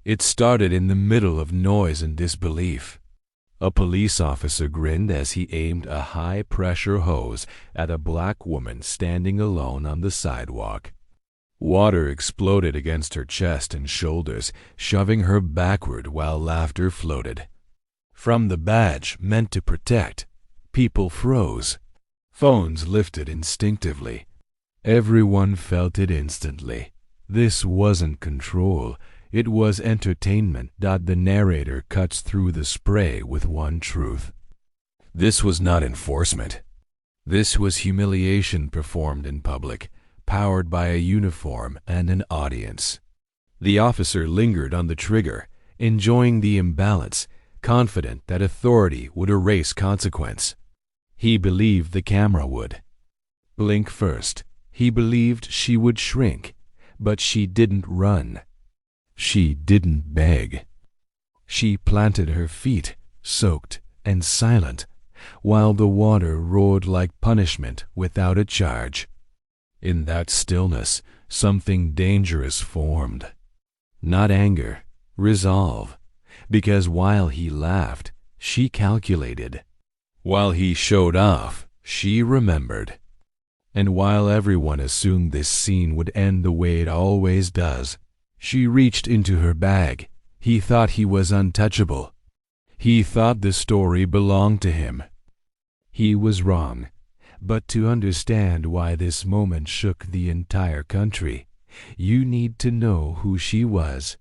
It started in the middle of noise and disbelief. A police officer grinned as he aimed a high-pressure hose at a black woman standing alone on the sidewalk. Water exploded against her chest and shoulders, shoving her backward while laughter floated. From the badge meant to protect, people froze. Phones lifted instinctively. Everyone felt it instantly. This wasn't control. It was entertainment. The narrator cuts through the spray with one truth. This was not enforcement. This was humiliation performed in public, powered by a uniform and an audience. The officer lingered on the trigger, enjoying the imbalance, confident that authority would erase consequence. He believed the camera would. Blink first. He believed she would shrink, but she didn't run. She didn't beg. She planted her feet, soaked and silent, while the water roared like punishment without a charge. In that stillness, something dangerous formed. Not anger, resolve, because while he laughed, she calculated. While he showed off, she remembered. And while everyone assumed this scene would end the way it always does, she reached into her bag. He thought he was untouchable. He thought the story belonged to him. He was wrong. But to understand why this moment shook the entire country, you need to know who she was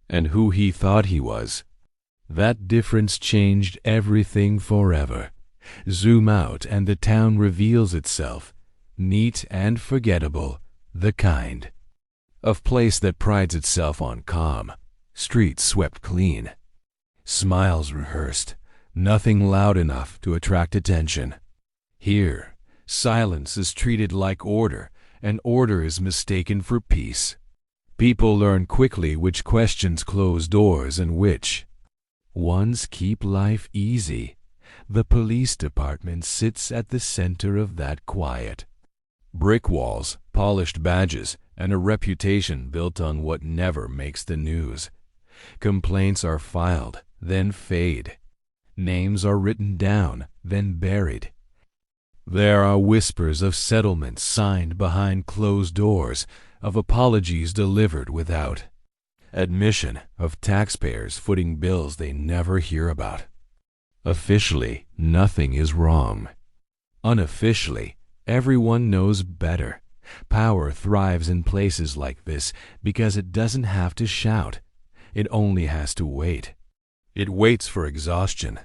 and who he thought he was. That difference changed everything forever. Zoom out and the town reveals itself, neat and forgettable, the kind of place that prides itself on calm, streets swept clean, smiles rehearsed, nothing loud enough to attract attention. Here, silence is treated like order, and order is mistaken for peace. People learn quickly which questions close doors and which ones keep life easy. The police department sits at the center of that quiet. Brick walls, polished badges, and a reputation built on what never makes the news. Complaints are filed, then fade. Names are written down, then buried. There are whispers of settlements signed behind closed doors, of apologies delivered without admission, of taxpayers footing bills they never hear about. Officially, nothing is wrong. Unofficially, everyone knows better. Power thrives in places like this because it doesn't have to shout. It only has to wait. It waits for exhaustion,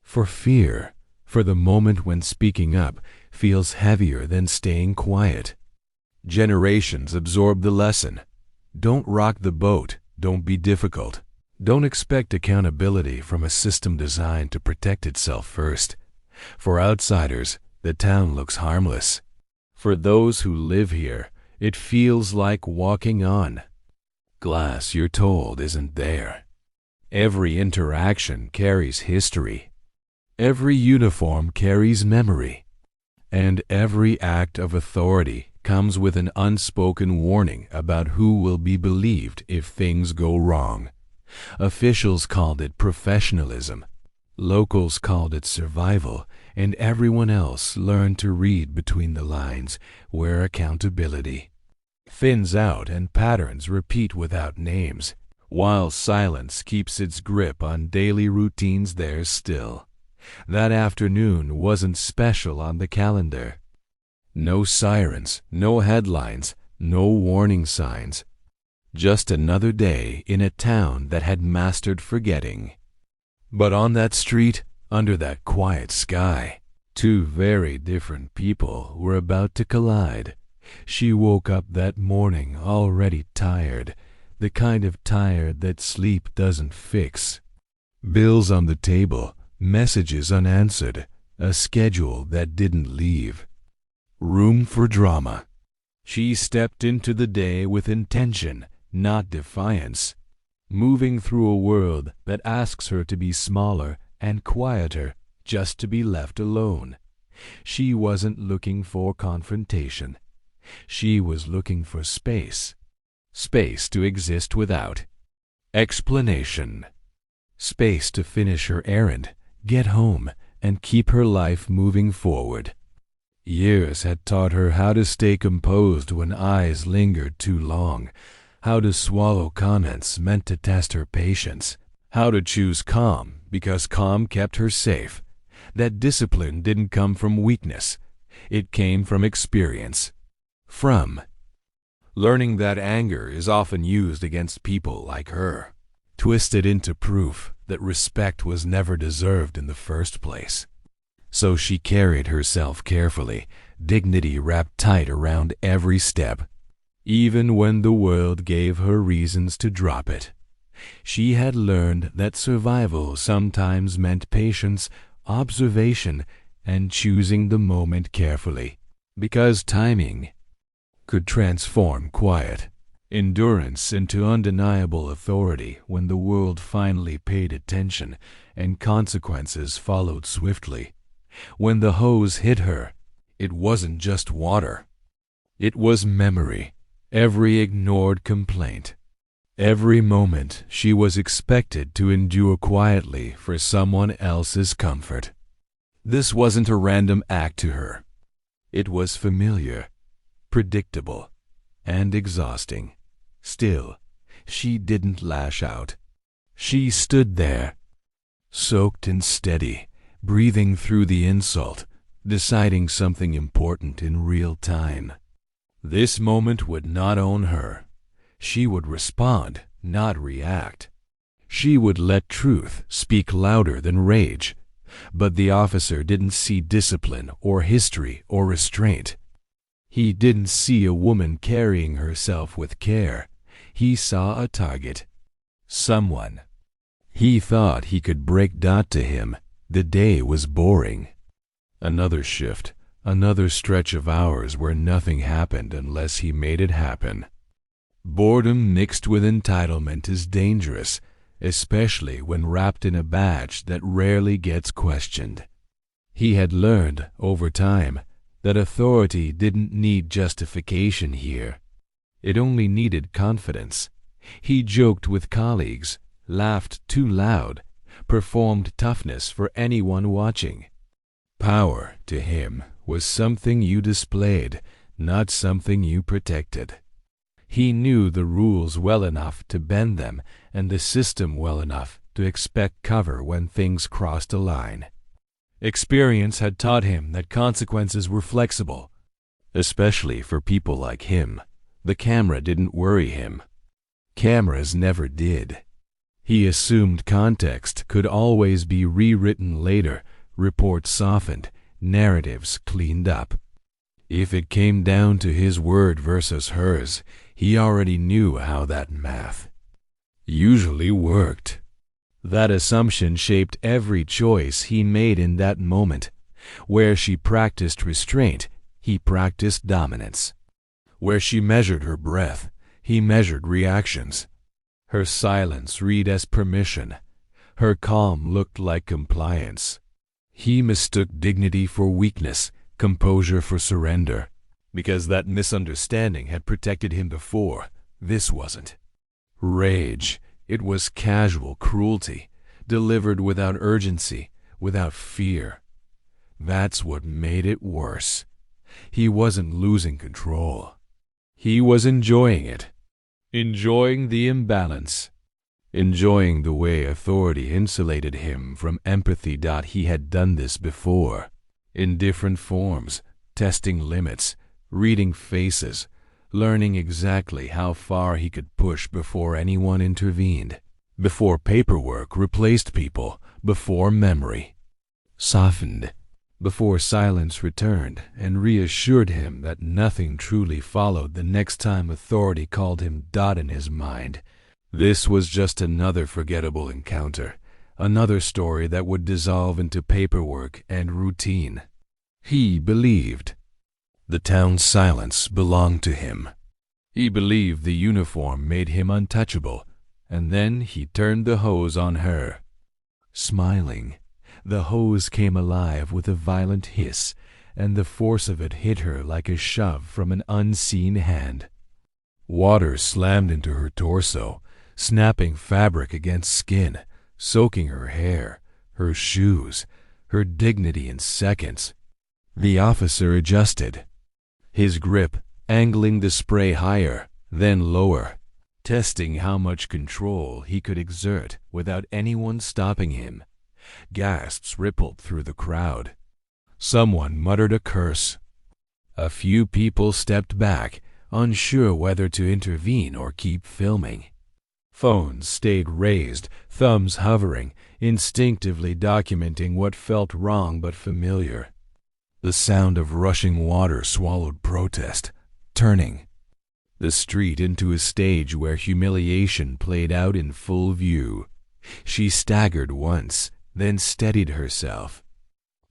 for fear, for the moment when speaking up feels heavier than staying quiet. Generations absorb the lesson. Don't rock the boat. Don't be difficult. Don't expect accountability from a system designed to protect itself first. For outsiders, the town looks harmless. For those who live here, it feels like walking on glass you're told isn't there. Every interaction carries history. Every uniform carries memory. And every act of authority comes with an unspoken warning about who will be believed if things go wrong. Officials called it professionalism. Locals called it survival, and everyone else learned to read between the lines where accountability thins out and patterns repeat without names, while silence keeps its grip on daily routines there still. That afternoon wasn't special on the calendar. No sirens, no headlines, no warning signs. Just another day in a town that had mastered forgetting. But on that street, under that quiet sky, two very different people were about to collide. She woke up that morning already tired, the kind of tired that sleep doesn't fix. Bills on the table, messages unanswered, a schedule that didn't leave. Room for drama. She stepped into the day with intention, not defiance, moving through a world that asks her to be smaller and quieter just to be left alone. She wasn't looking for confrontation. She was looking for space. Space to exist without. explanation, space to finish her errand, get home, and keep her life moving forward. Years had taught her how to stay composed when eyes lingered too long, how to swallow comments meant to test her patience, how to choose calm because calm kept her safe. That discipline didn't come from weakness. It came from experience. From learning that anger is often used against people like her, twisted into proof that respect was never deserved in the first place. So she carried herself carefully, dignity wrapped tight around every step, even when the world gave her reasons to drop it. She had learned that survival sometimes meant patience, observation, and choosing the moment carefully, because timing could transform quiet endurance into undeniable authority when the world finally paid attention and consequences followed swiftly. When the hose hit her, it wasn't just water. It was memory, every ignored complaint, every moment she was expected to endure quietly for someone else's comfort. This wasn't a random act to her. It was familiar, predictable, and exhausting. Still, she didn't lash out. She stood there, soaked and steady, breathing through the insult, deciding something important in real time. This moment would not own her. She would respond, not react. She would let truth speak louder than rage. But the officer didn't see discipline or history or restraint. He didn't see a woman carrying herself with care. He saw a target. Someone. He thought he could break that to him. The day was boring. Another shift, another stretch of hours where nothing happened unless he made it happen. Boredom mixed with entitlement is dangerous, especially when wrapped in a badge that rarely gets questioned. He had learned, over time, that authority didn't need justification here. It only needed confidence. He joked with colleagues, laughed too loud, performed toughness for anyone watching. Power, to him, was something you displayed, not something you protected. He knew the rules well enough to bend them and the system well enough to expect cover when things crossed a line. Experience had taught him that consequences were flexible, especially for people like him. The camera didn't worry him. Cameras never did. He assumed context could always be rewritten later, reports softened, narratives cleaned up. If it came down to his word versus hers, he already knew how that math usually worked. That assumption shaped every choice he made in that moment. Where she practiced restraint, he practiced dominance. Where she measured her breath, he measured reactions. Her silence read as permission. Her calm looked like compliance. He mistook dignity for weakness, composure for surrender. Because that misunderstanding had protected him before, this wasn't. Rage. It was casual cruelty, delivered without urgency, without fear. That's what made it worse. He wasn't losing control. He was enjoying it. Enjoying the imbalance. Enjoying the way authority insulated him from empathy. He had done this before, in different forms, testing limits, reading faces, learning exactly how far he could push before anyone intervened, before paperwork replaced people, before memory softened, before silence returned and reassured him that nothing truly followed the next time authority called him dot in his mind. This was just another forgettable encounter, another story that would dissolve into paperwork and routine. He believed the town's silence belonged to him. He believed the uniform made him untouchable, and then he turned the hose on her. Smiling, the hose came alive with a violent hiss, and the force of it hit her like a shove from an unseen hand. Water slammed into her torso, snapping fabric against skin, soaking her hair, her shoes, her dignity in seconds. The officer adjusted, his grip angling the spray higher, then lower, testing how much control he could exert without anyone stopping him. Gasps rippled through the crowd. Someone muttered a curse. A few people stepped back, unsure whether to intervene or keep filming. Phones stayed raised, thumbs hovering, instinctively documenting what felt wrong but familiar. The sound of rushing water swallowed protest, turning the street into a stage where humiliation played out in full view. She staggered once, then steadied herself.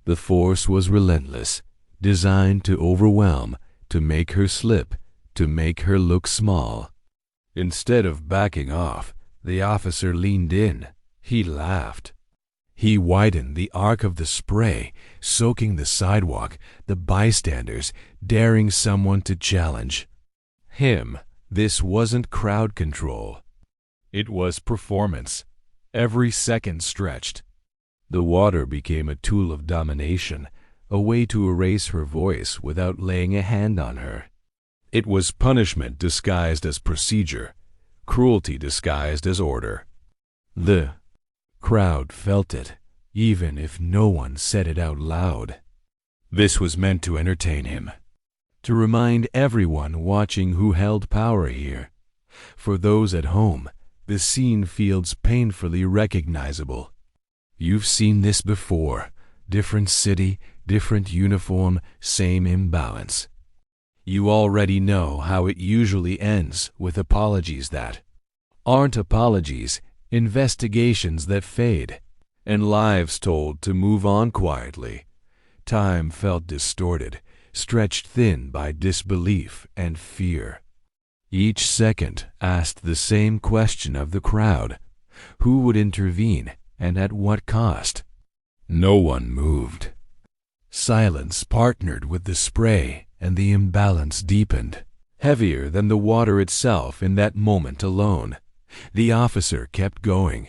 The force was relentless, designed to overwhelm, to make her slip, to make her look small. Instead of backing off, the officer leaned in. He laughed. He widened the arc of the spray, soaking the sidewalk, the bystanders, daring someone to challenge him. This wasn't crowd control. It was performance. Every second stretched. The water became a tool of domination, a way to erase her voice without laying a hand on her. It was punishment disguised as procedure, cruelty disguised as order. The crowd felt it, even if no one said it out loud. This was meant to entertain him, to remind everyone watching who held power here. For those at home, the scene feels painfully recognizable. You've seen this before. Different city, different uniform, same imbalance. You already know how it usually ends, with apologies that aren't apologies, investigations that fade, and lives told to move on quietly. Time felt distorted, stretched thin by disbelief and fear. Each second asked the same question of the crowd: who would intervene, and at what cost? No one moved. Silence partnered with the spray, and the imbalance deepened, heavier than the water itself in that moment alone. The officer kept going,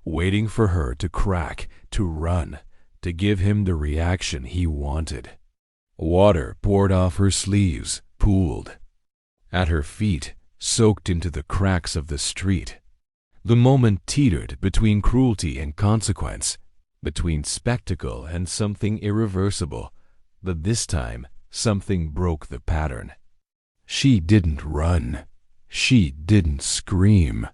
waiting for her to crack, to run, to give him the reaction he wanted. Water poured off her sleeves, pooled at her feet, soaked into the cracks of the street. The moment teetered between cruelty and consequence, between spectacle and something irreversible, but this time something broke the pattern. She didn't run. She didn't scream.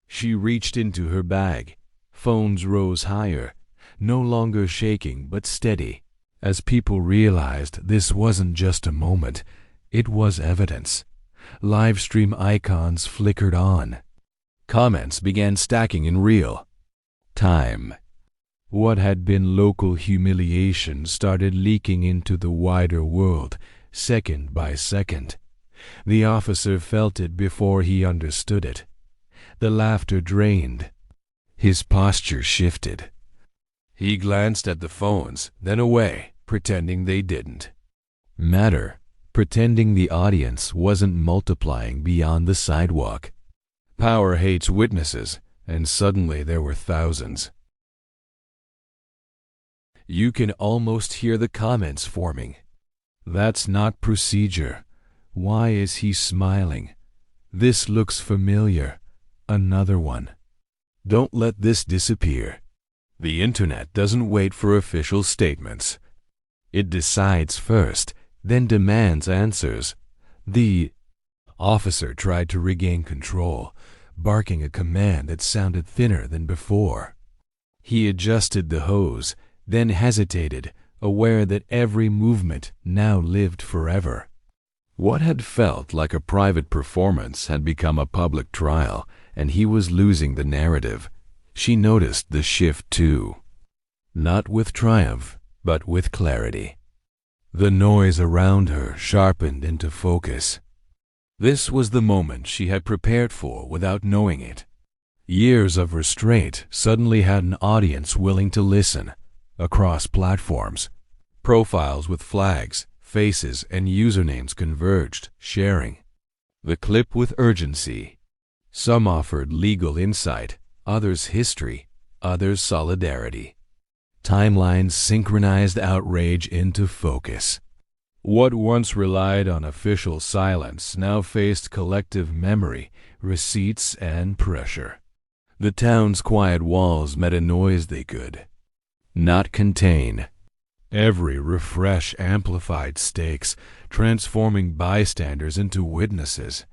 She reached into her bag. Phones rose higher, no longer shaking but steady, as people realized this wasn't just a moment, it was evidence. Livestream icons flickered on. Comments began stacking in real time. What had been local humiliation started leaking into the wider world, second by second. The officer felt it before he understood it. The laughter drained. His posture shifted. He glanced at the phones, then away, pretending they didn't matter, pretending the audience wasn't multiplying beyond the sidewalk. Power hates witnesses, and suddenly there were thousands. You can almost hear the comments forming. That's not procedure. Why is he smiling? This looks familiar. Another one. Don't let this disappear. The internet doesn't wait for official statements. It decides first, then demands answers. The officer tried to regain control, barking a command that sounded thinner than before. He adjusted the hose, then hesitated, aware that every movement now lived forever. What had felt like a private performance had become a public trial, and he was losing the narrative. She noticed the shift too. Not with triumph, but with clarity. The noise around her sharpened into focus. This was the moment she had prepared for without knowing it. Years of restraint suddenly had an audience willing to listen, across platforms. Profiles with flags, faces, and usernames converged, sharing the clip with urgency. Some offered legal insight, others history, others solidarity. Timelines synchronized outrage into focus. What once relied on official silence now faced collective memory, receipts, and pressure. The town's quiet walls met a noise they could not contain. Every refresh amplified stakes, transforming bystanders into witnesses,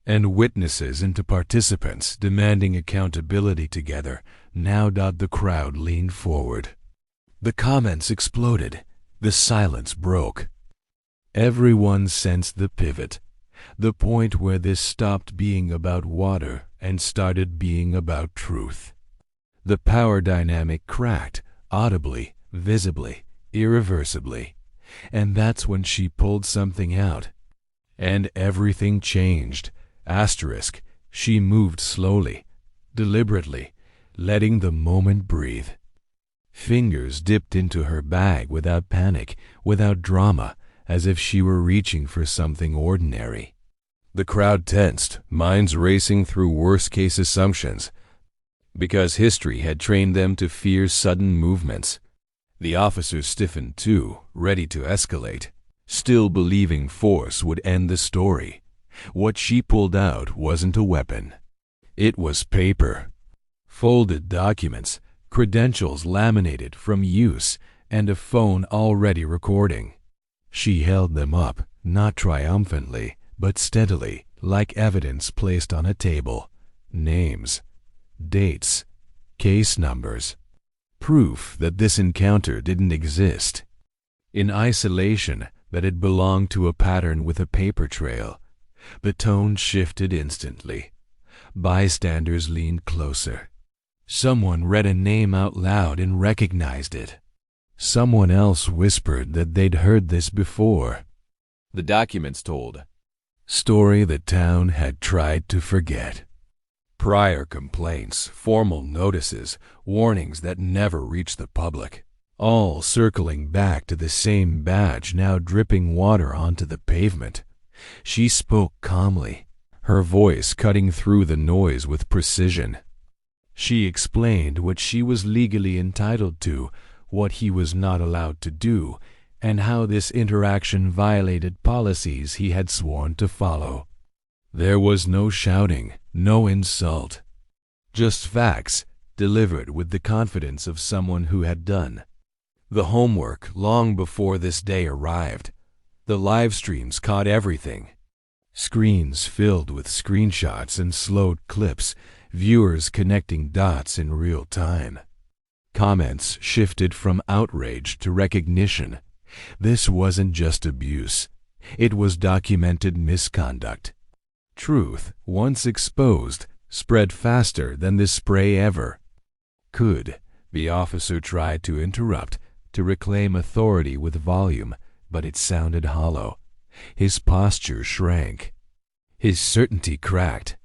and witnesses into participants demanding accountability together. Now the crowd leaned forward. The comments exploded. The silence broke. Everyone sensed the pivot, the point where this stopped being about water and started being about truth. The power dynamic cracked, audibly, visibly, irreversibly, and that's when she pulled something out. And everything changed. Asterisk, she moved slowly, deliberately, letting the moment breathe. Fingers dipped into her bag without panic, without drama, as if she were reaching for something ordinary. The crowd tensed, minds racing through worst-case assumptions, because history had trained them to fear sudden movements. The officers stiffened too, ready to escalate, still believing force would end the story. What she pulled out wasn't a weapon. It was paper. Folded documents, credentials laminated from use, and a phone already recording. She held them up, not triumphantly, but steadily, like evidence placed on a table. Names, dates, case numbers. Proof that this encounter didn't exist. In isolation, that it belonged to a pattern with a paper trail. The tone shifted instantly. Bystanders leaned closer. Someone read a name out loud and recognized it. Someone else whispered that they'd heard this before. The documents told. Story the town had tried to forget. Prior complaints, formal notices, warnings that never reached the public. All circling back to the same badge now dripping water onto the pavement. She spoke calmly, her voice cutting through the noise with precision. She explained what she was legally entitled to, what he was not allowed to do, and how this interaction violated policies he had sworn to follow. There was no shouting, no insult. Just facts, delivered with the confidence of someone who had done the homework long before this day arrived. The live streams caught everything. Screens filled with screenshots and slowed clips, viewers connecting dots in real time. Comments shifted from outrage to recognition. This wasn't just abuse. It was documented misconduct. Truth, once exposed, spread faster than the spray ever could. The officer tried to interrupt, to reclaim authority with volume, but it sounded hollow. His posture shrank. His certainty cracked.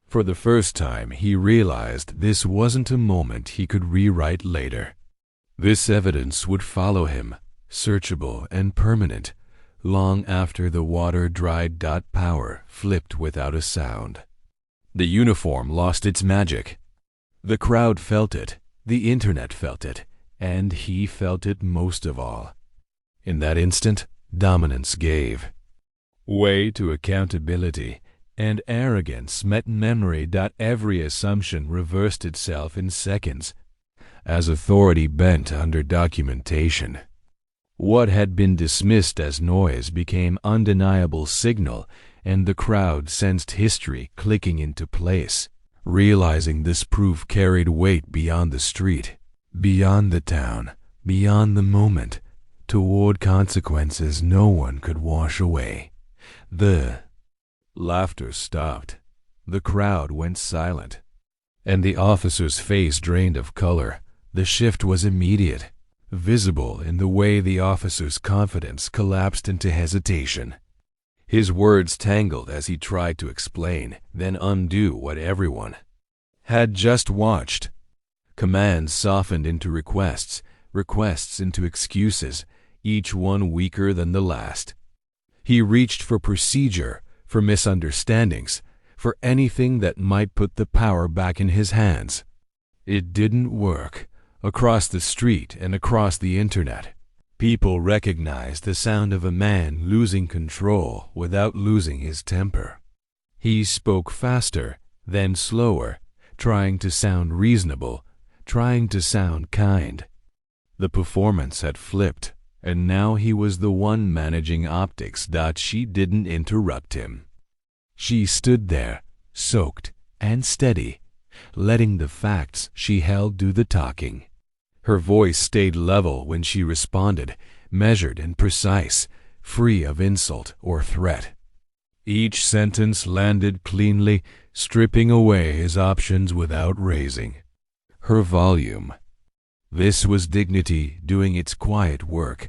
For the first time, he realized this wasn't a moment he could rewrite later. This evidence would follow him, searchable and permanent, long after the water-dried power flipped without a sound. The uniform lost its magic. The crowd felt it, the internet felt it, and he felt it most of all. In that instant, dominance gave way to accountability, and arrogance met memory. Every assumption reversed itself in seconds, as authority bent under documentation. What had been dismissed as noise became undeniable signal, and the crowd sensed history clicking into place, realizing this proof carried weight beyond the street, beyond the town, beyond the moment, toward consequences no one could wash away. The laughter stopped. The crowd went silent, and the officer's face drained of color. The shift was immediate, visible in the way the officer's confidence collapsed into hesitation. His words tangled as he tried to explain, then undo what everyone had just watched. Commands softened into requests, requests into excuses, each one weaker than the last. He reached for procedure, for misunderstandings, for anything that might put the power back in his hands. It didn't work. Across the street and across the internet, people recognized the sound of a man losing control without losing his temper. He spoke faster, then slower, trying to sound reasonable, trying to sound kind. The performance had flipped, and now he was the one managing optics. She didn't interrupt him. She stood there, soaked and steady, letting the facts she held do the talking. Her voice stayed level when she responded, measured and precise, free of insult or threat. Each sentence landed cleanly, stripping away his options without raising her volume. This was dignity doing its quiet work.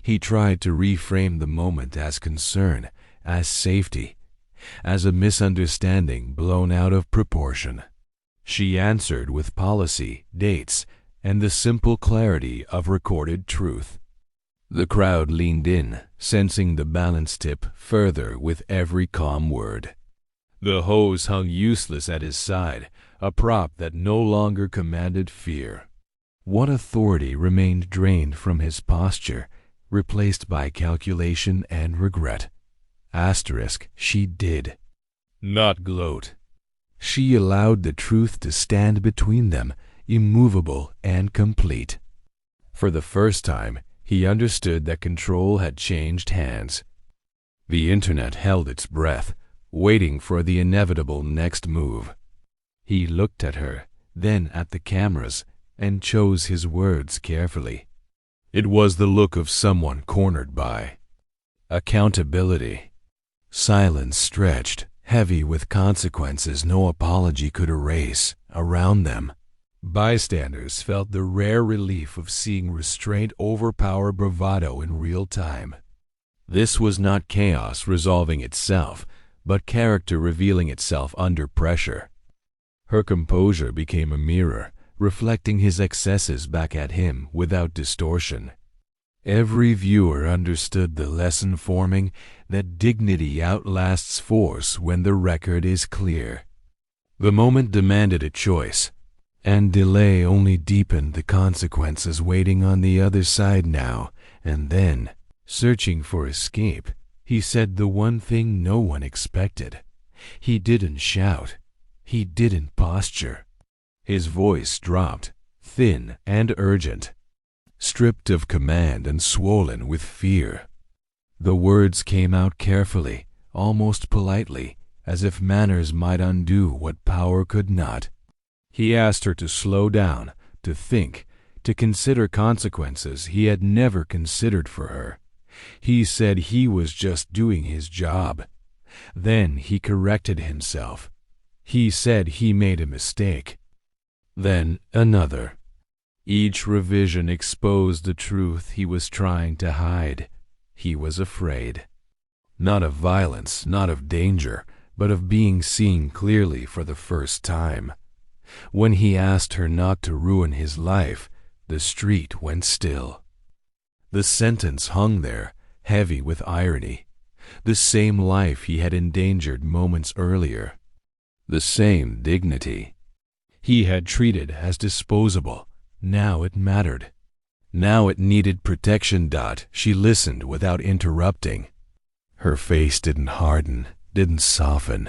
He tried to reframe the moment as concern, as safety, as a misunderstanding blown out of proportion. She answered with policy, dates, and the simple clarity of recorded truth. The crowd leaned in, sensing the balance tip further with every calm word. The hose hung useless at his side, a prop that no longer commanded fear. What authority remained drained from his posture, replaced by calculation and regret? She did not gloat. She allowed the truth to stand between them, immovable and complete. For the first time, he understood that control had changed hands. The internet held its breath, waiting for the inevitable next move. He looked at her, then at the cameras, and chose his words carefully. It was the look of someone cornered by accountability. Silence stretched, heavy with consequences no apology could erase, around them. Bystanders felt the rare relief of seeing restraint overpower bravado in real time. This was not chaos resolving itself, but character revealing itself under pressure. Her composure became a mirror, reflecting his excesses back at him without distortion. Every viewer understood the lesson forming that dignity outlasts force when the record is clear. The moment demanded a choice, and delay only deepened the consequences waiting on the other side now and then. Searching for escape, he said the one thing no one expected. He didn't shout. He didn't posture. His voice dropped, thin and urgent, stripped of command and swollen with fear. The words came out carefully, almost politely, as if manners might undo what power could not. He asked her to slow down, to think, to consider consequences he had never considered for her. He said he was just doing his job. Then he corrected himself. He said he made a mistake. Then another. Each revision exposed the truth he was trying to hide. He was afraid. Not of violence, not of danger, but of being seen clearly for the first time. When he asked her not to ruin his life, the street went still. The sentence hung there, heavy with irony. The same life he had endangered moments earlier. The same dignity he had treated as disposable. Now it mattered. Now it needed protection. She listened without interrupting. Her face didn't harden, didn't soften.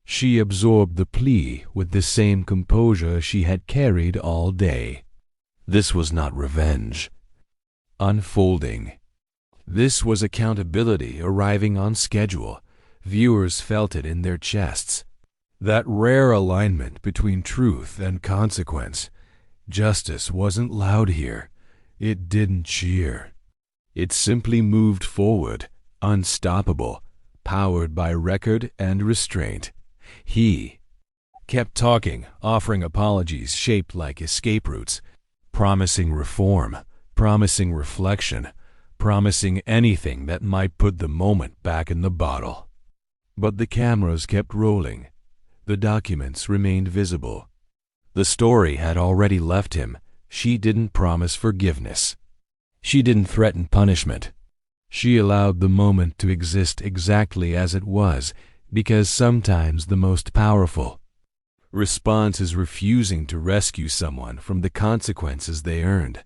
She absorbed the plea with the same composure she had carried all day. This was not revenge. Unfolding. This was accountability arriving on schedule. Viewers felt it in their chests. That rare alignment between truth and consequence. Justice wasn't loud here. It didn't cheer. It simply moved forward, unstoppable, powered by record and restraint. He kept talking, offering apologies shaped like escape routes, promising reform, promising reflection, promising anything that might put the moment back in the bottle. But the cameras kept rolling. The documents remained visible. The story had already left him. She didn't promise forgiveness. She didn't threaten punishment. She allowed the moment to exist exactly as it was, because sometimes the most powerful response is refusing to rescue someone from the consequences they earned.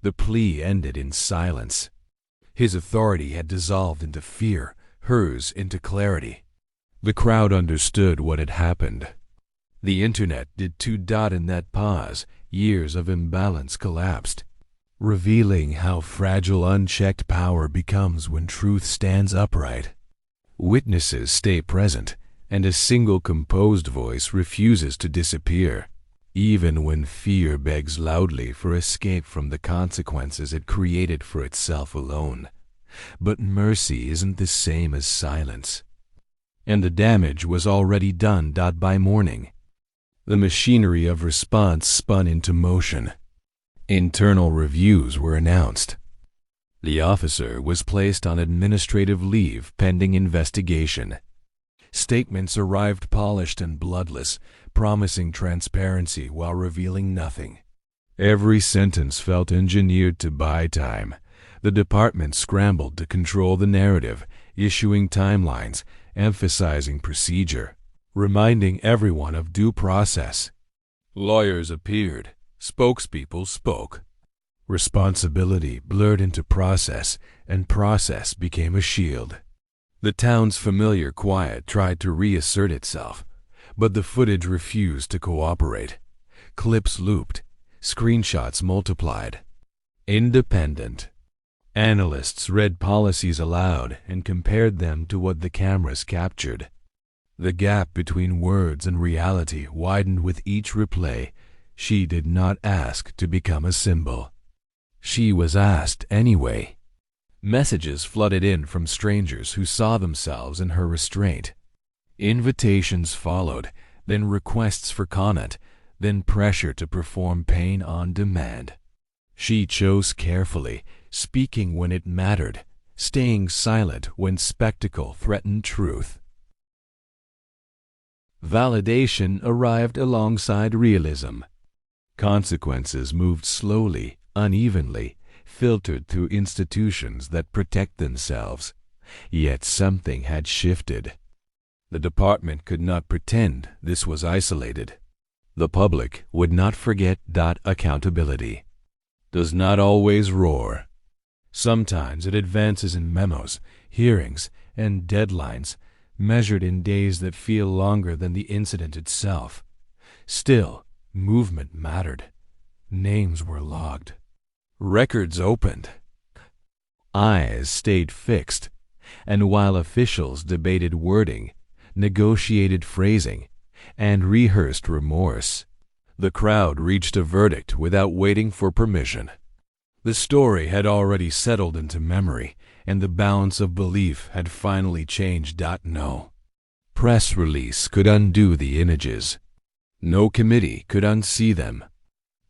The plea ended in silence. His authority had dissolved into fear, hers into clarity. The crowd understood what had happened. The internet did too. In that pause, years of imbalance collapsed, revealing how fragile unchecked power becomes when truth stands upright. Witnesses stay present, and a single composed voice refuses to disappear, even when fear begs loudly for escape from the consequences it created for itself alone. But mercy isn't the same as silence. And the damage was already done. By morning, the machinery of response spun into motion. Internal reviews were announced. The officer was placed on administrative leave pending investigation. Statements arrived polished and bloodless, promising transparency while revealing nothing. Every sentence felt engineered to buy time. The department scrambled to control the narrative, issuing timelines, emphasizing procedure, reminding everyone of due process. Lawyers appeared. Spokespeople spoke. Responsibility blurred into process, and process became a shield. The town's familiar quiet tried to reassert itself, but the footage refused to cooperate. Clips looped, screenshots multiplied. Independent analysts read policies aloud and compared them to what the cameras captured. The gap between words and reality widened with each replay. She did not ask to become a symbol. She was asked anyway. Messages flooded in from strangers who saw themselves in her restraint. Invitations followed, then requests for comment, then pressure to perform pain on demand. She chose carefully, speaking when it mattered, staying silent when spectacle threatened truth. Validation arrived alongside realism. Consequences moved slowly, unevenly, filtered through institutions that protect themselves. Yet something had shifted. The department could not pretend this was isolated. The public would not forget. Accountability does not always roar. Sometimes it advances in memos, hearings, and deadlines, measured in days that feel longer than the incident itself. Still, movement mattered. Names were logged. Records opened. Eyes stayed fixed, and while officials debated wording, negotiated phrasing, and rehearsed remorse, the crowd reached a verdict without waiting for permission. The story had already settled into memory, and the balance of belief had finally changed. No press release could undo the images. No committee could unsee them.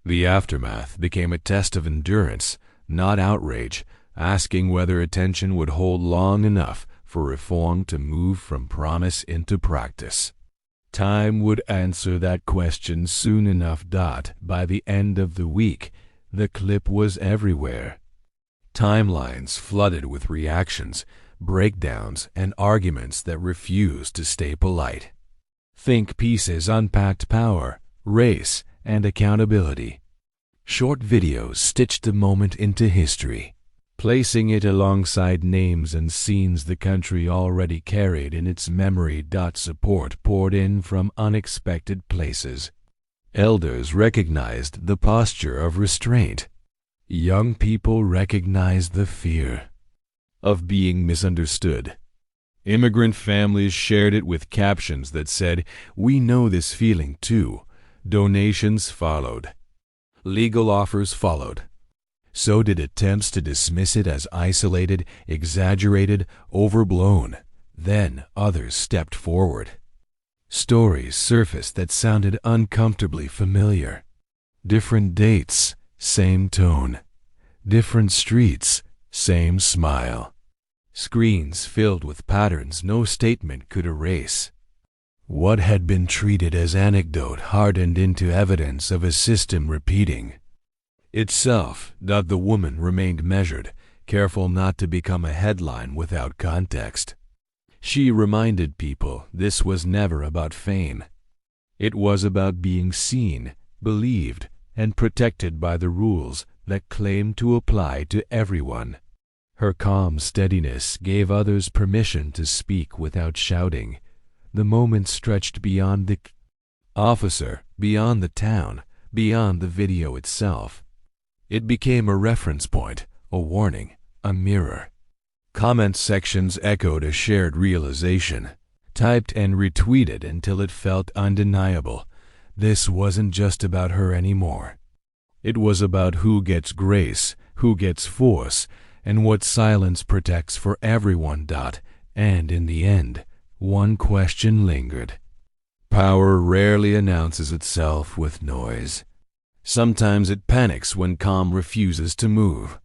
The aftermath became a test of endurance, not outrage, asking whether attention would hold long enough for reform to move from promise into practice. Time would answer that question soon enough. By the end of the week, the clip was everywhere. Timelines flooded with reactions, breakdowns, and arguments that refused to stay polite. Think pieces unpacked power, race, and accountability. Short videos stitched the moment into history, placing it alongside names and scenes the country already carried in its memory. Support poured in from unexpected places. Elders recognized the posture of restraint. Young people recognized the fear of being misunderstood. Immigrant families shared it with captions that said, "We know this feeling too." Donations followed. Legal offers followed. So did attempts to dismiss it as isolated, exaggerated, overblown. Then others stepped forward. Stories surfaced that sounded uncomfortably familiar. Different dates, same tone. Different streets, same smile. Screens filled with patterns no statement could erase. What had been treated as anecdote hardened into evidence of a system repeating itself. The woman remained measured, careful not to become a headline without context. She reminded people this was never about fame. It was about being seen, believed, and protected by the rules that claimed to apply to everyone. Her calm steadiness gave others permission to speak without shouting. The moment stretched beyond the officer, beyond the town, beyond the video itself. It became a reference point, a warning, a mirror. Comment sections echoed a shared realization, typed and retweeted until it felt undeniable. This wasn't just about her anymore. It was about who gets grace, who gets force, and what silence protects for everyone. And in the end, one question lingered. Power rarely announces itself with noise. Sometimes it panics when calm refuses to move.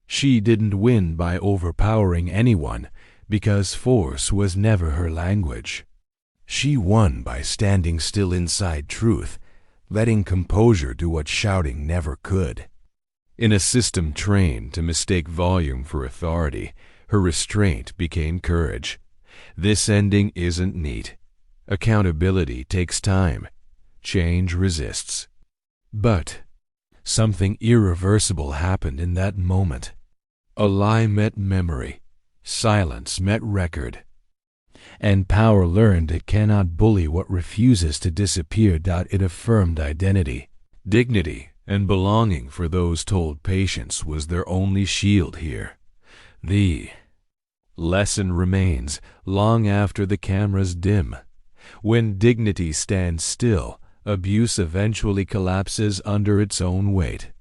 She didn't win by overpowering anyone, because force was never her language. She won by standing still inside truth, letting composure do what shouting never could. In a system trained to mistake volume for authority, her restraint became courage. This ending isn't neat. Accountability takes time. Change resists. But something irreversible happened in that moment. A lie met memory. Silence met record. And power learned it cannot bully what refuses to disappear. It affirmed identity, dignity, and belonging for those told patience was their only shield here. The lesson remains long after the cameras dim. When dignity stands still, abuse eventually collapses under its own weight.